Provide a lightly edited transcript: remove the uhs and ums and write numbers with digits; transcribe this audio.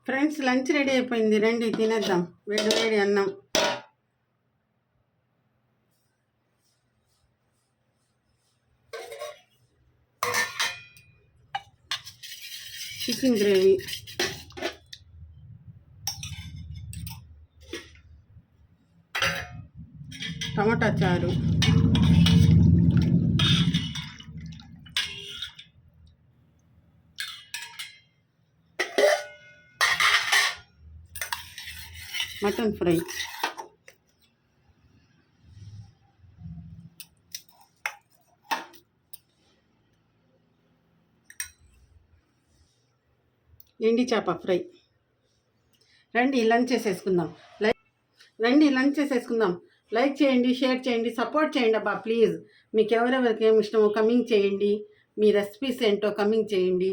Friends lunch ready అయిపోయింది, రండి తినేద్దాం. వేడి వేడి అన్నం, చికెన్ గ్రేవీ, టమాటా చారు, మటన్ ఫ్రై, ఎండి చేప ఫ్రై. రండి లంచ్ చేసేసుకుందాం. లంచ్ చేసేసుకుందాం. లైక్ చేయండి, షేర్ చేయండి, సపోర్ట్ చేయండి అబ్బా ప్లీజ్. మీకు ఎవరెవరికి ఏమి ఇష్టమో కమెంట్ చేయండి. మీ రెసిపీస్ ఏంటో కమెంట్ చేయండి.